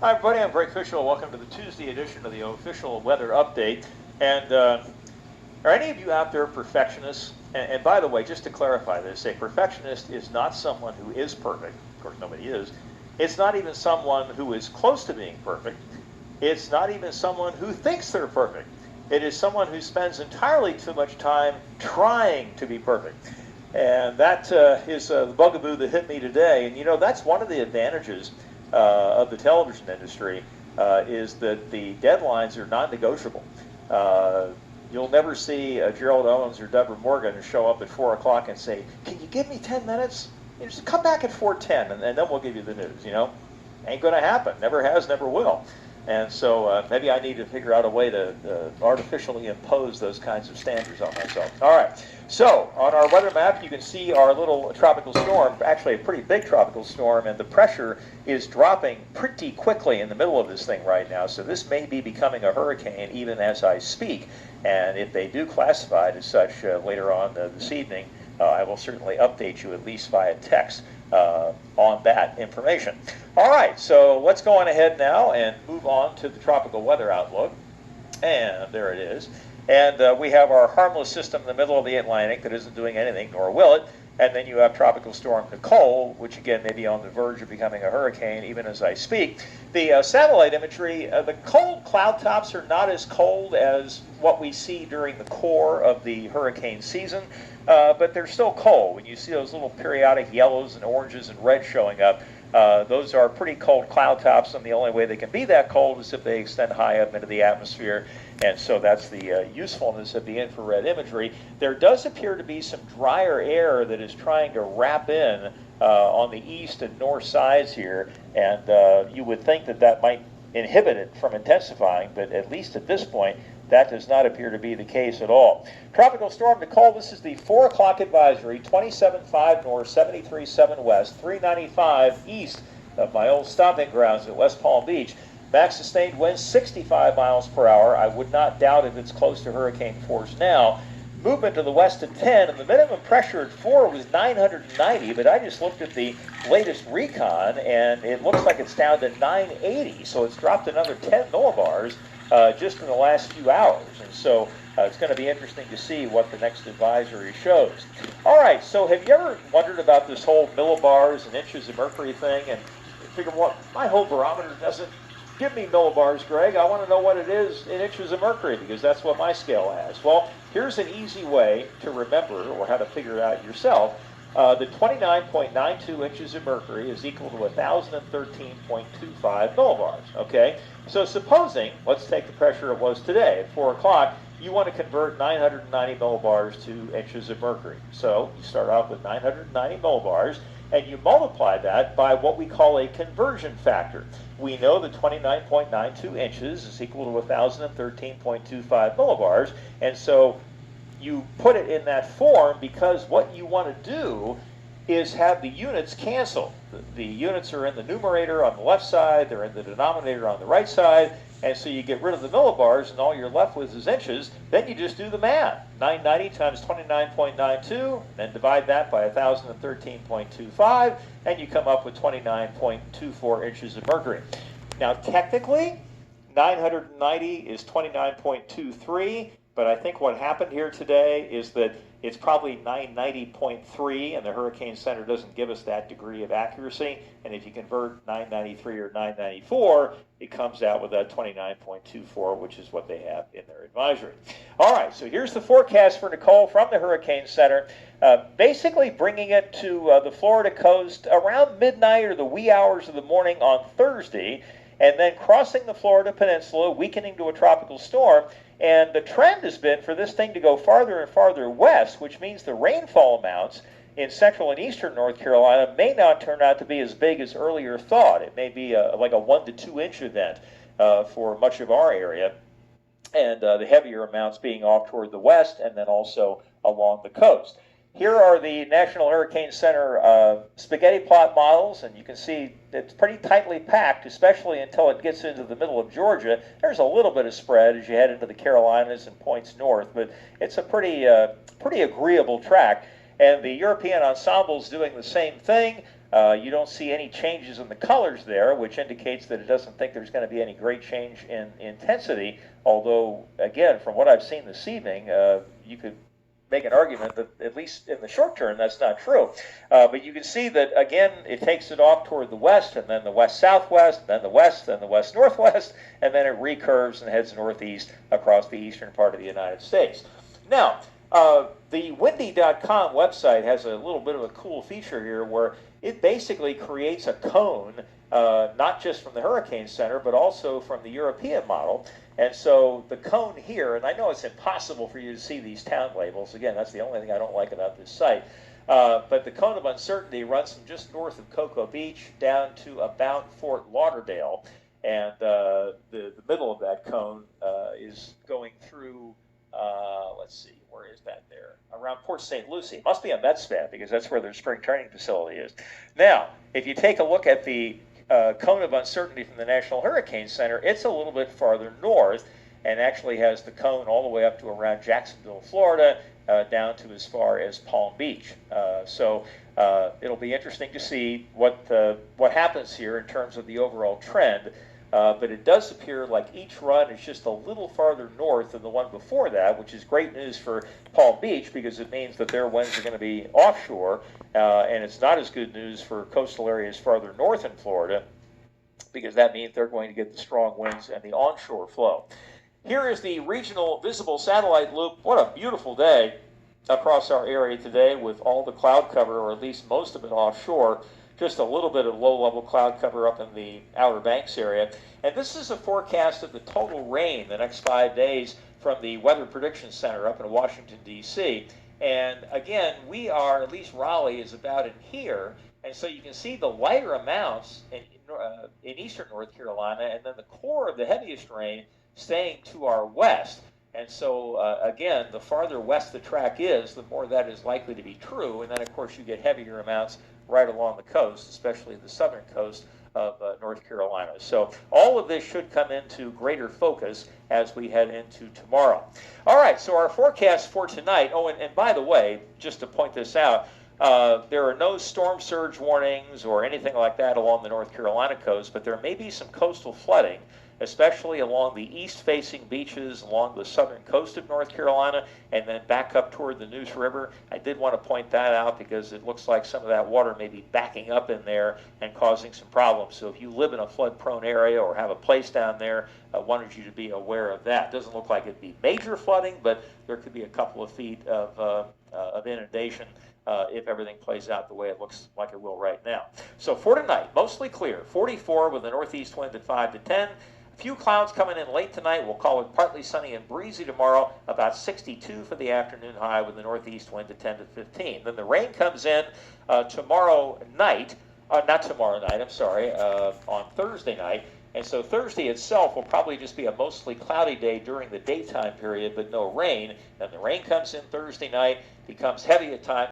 Hi, everybody. I'm Greg Fishel. Welcome to the Tuesday edition of the official weather update. And are any of you out there perfectionists? And by the way, just to clarify this, a perfectionist is not someone who is perfect. Of course, nobody is. It's not even someone who is close to being perfect. It's not even someone who thinks they're perfect. It is someone who spends entirely too much time trying to be perfect. And that is the bugaboo that hit me today. And you know, that's one of the advantages of the television industry is that the deadlines are non-negotiable. You'll never see Gerald Owens or Deborah Morgan show up at 4 o'clock and say, "Can you give me 10 minutes? You just come back at 4:10, and then we'll give you the news." You know, ain't going to happen. Never has, never will. And so maybe I need to figure out a way to artificially impose those kinds of standards on myself. All right. So on our weather map, you can see our little tropical storm, actually a pretty big tropical storm, and the pressure is dropping pretty quickly in the middle of this thing right now. So this may be becoming a hurricane even as I speak. And if they do classify it as such later on this evening, I will certainly update you at least via text on that information. All right, so let's go on ahead now and move on to the tropical weather outlook. And there it is. And we have our harmless system in the middle of the Atlantic that isn't doing anything, nor will it. And then you have Tropical Storm Nicole, which again may be on the verge of becoming a hurricane even as I speak. The satellite imagery, the cold cloud tops are not as cold as what we see during the core of the hurricane season, but they're still cold. When you see those little periodic yellows and oranges and reds showing up, those are pretty cold cloud tops, and the only way they can be that cold is if they extend high up into the atmosphere. And so that's the usefulness of the infrared imagery. There does appear to be some drier air that is trying to wrap in on the east and north sides here, and you would think that that might inhibit it from intensifying, but at least at this point, that does not appear to be the case at all. Tropical Storm Nicole, this is the 4 o'clock advisory, 27.5 north, 73.7 west, 395 east of my old stomping grounds at West Palm Beach. Max sustained winds 65 miles per hour. I would not doubt if it's close to hurricane force now. Movement to the west at 10, and the minimum pressure at 4 was 990, but I just looked at the latest recon, and it looks like it's down to 980, so it's dropped another 10 millibars just in the last few hours. And so it's going to be interesting to see what the next advisory shows. All right, so have you ever wondered about this whole millibars and inches of mercury thing and figure, what, my whole barometer doesn't give me millibars, Greg. I want to know what it is in inches of mercury because that's what my scale has. Well, here's an easy way to remember or how to figure it out yourself. The 29.92 inches of mercury is equal to 1,013.25 millibars, okay? So supposing, let's take the pressure it was today at 4 o'clock, you want to convert 990 millibars to inches of mercury. So you start off with 990 millibars, and you multiply that by what we call a conversion factor. We know that 29.92 inches is equal to 1,013.25 millibars, and so you put it in that form because what you want to do is have the units cancel. The units are in the numerator on the left side, they're in the denominator on the right side, and so you get rid of the millibars and all you're left with is inches. Then you just do the math. 990 times 29.92, then divide that by 1,013.25, and you come up with 29.24 inches of mercury. Now technically, 990 is 29.23, but I think what happened here today is that it's probably 990.3, and the Hurricane Center doesn't give us that degree of accuracy. And if you convert 993 or 994, it comes out with a 29.24, which is what they have in their advisory. All right, so here's the forecast for Nicole from the Hurricane Center, basically bringing it to the Florida coast around midnight or the wee hours of the morning on Thursday, and then crossing the Florida Peninsula, weakening to a tropical storm. And the trend has been for this thing to go farther and farther west, which means the rainfall amounts in central and eastern North Carolina may not turn out to be as big as earlier thought. It may be like a 1 to 2 inch event for much of our area, and the heavier amounts being off toward the west and then also along the coast. Here are the National Hurricane Center spaghetti plot models, and you can see it's pretty tightly packed, especially until it gets into the middle of Georgia. There's a little bit of spread as you head into the Carolinas and points north, but it's a pretty agreeable track. And the European ensemble is doing the same thing. You don't see any changes in the colors there, which indicates that it doesn't think there's going to be any great change in intensity, although, again, from what I've seen this evening, you could make an argument that, at least in the short term, that's not true. But you can see that, again, it takes it off toward the west, and then the west-southwest, then the west, then the west-northwest, and then it recurves and heads northeast across the eastern part of the United States. Now, the windy.com website has a little bit of a cool feature here where it basically creates a cone, not just from the Hurricane Center, but also from the European model. And so the cone here, and I know it's impossible for you to see these town labels. Again, that's the only thing I don't like about this site. But the cone of uncertainty runs from just north of Cocoa Beach down to about Fort Lauderdale. And the middle of that cone is going through, let's see, where is that there? Around Port St. Lucie. Must be on Metspat, because that's where their spring training facility is. Now, if you take a look at the cone of uncertainty from the National Hurricane Center, it's a little bit farther north and actually has the cone all the way up to around Jacksonville, Florida, down to as far as Palm Beach. So it'll be interesting to see what happens here in terms of the overall trend. But it does appear like each run is just a little farther north than the one before that, which is great news for Palm Beach because it means that their winds are going to be offshore, and it's not as good news for coastal areas farther north in Florida because that means they're going to get the strong winds and the onshore flow. Here is the regional visible satellite loop. What a beautiful day across our area today with all the cloud cover, or at least most of it offshore. Just a little bit of low-level cloud cover up in the Outer Banks area. And this is a forecast of the total rain the next 5 days from the Weather Prediction Center up in Washington, D.C. And again, we are, at least Raleigh is about in here, and so you can see the lighter amounts in eastern North Carolina, and then the core of the heaviest rain staying to our west. And so, again, the farther west the track is, the more that is likely to be true. And then, of course, you get heavier amounts right along the coast, especially the southern coast of North Carolina. So all of this should come into greater focus as we head into tomorrow. All right, so our forecast for tonight, and by the way, just to point this out, there are no storm surge warnings or anything like that along the North Carolina coast, but there may be some coastal flooding, especially along the east-facing beaches along the southern coast of North Carolina and then back up toward the Neuse River. I did want to point that out because it looks like some of that water may be backing up in there and causing some problems. So if you live in a flood-prone area or have a place down there, I wanted you to be aware of that. It doesn't look like it'd be major flooding, but there could be a couple of feet of inundation if everything plays out the way it looks like it will right now. So for tonight, mostly clear, 44 with a northeast wind at 5 to 10. Few clouds coming in late tonight. We'll call it partly sunny and breezy tomorrow, about 62 for the afternoon high with the northeast wind at 10 to 15. Then the rain comes in tomorrow night, not tomorrow night, I'm sorry, on Thursday night. And so Thursday itself will probably just be a mostly cloudy day during the daytime period, but no rain. Then the rain comes in Thursday night, becomes heavy at times.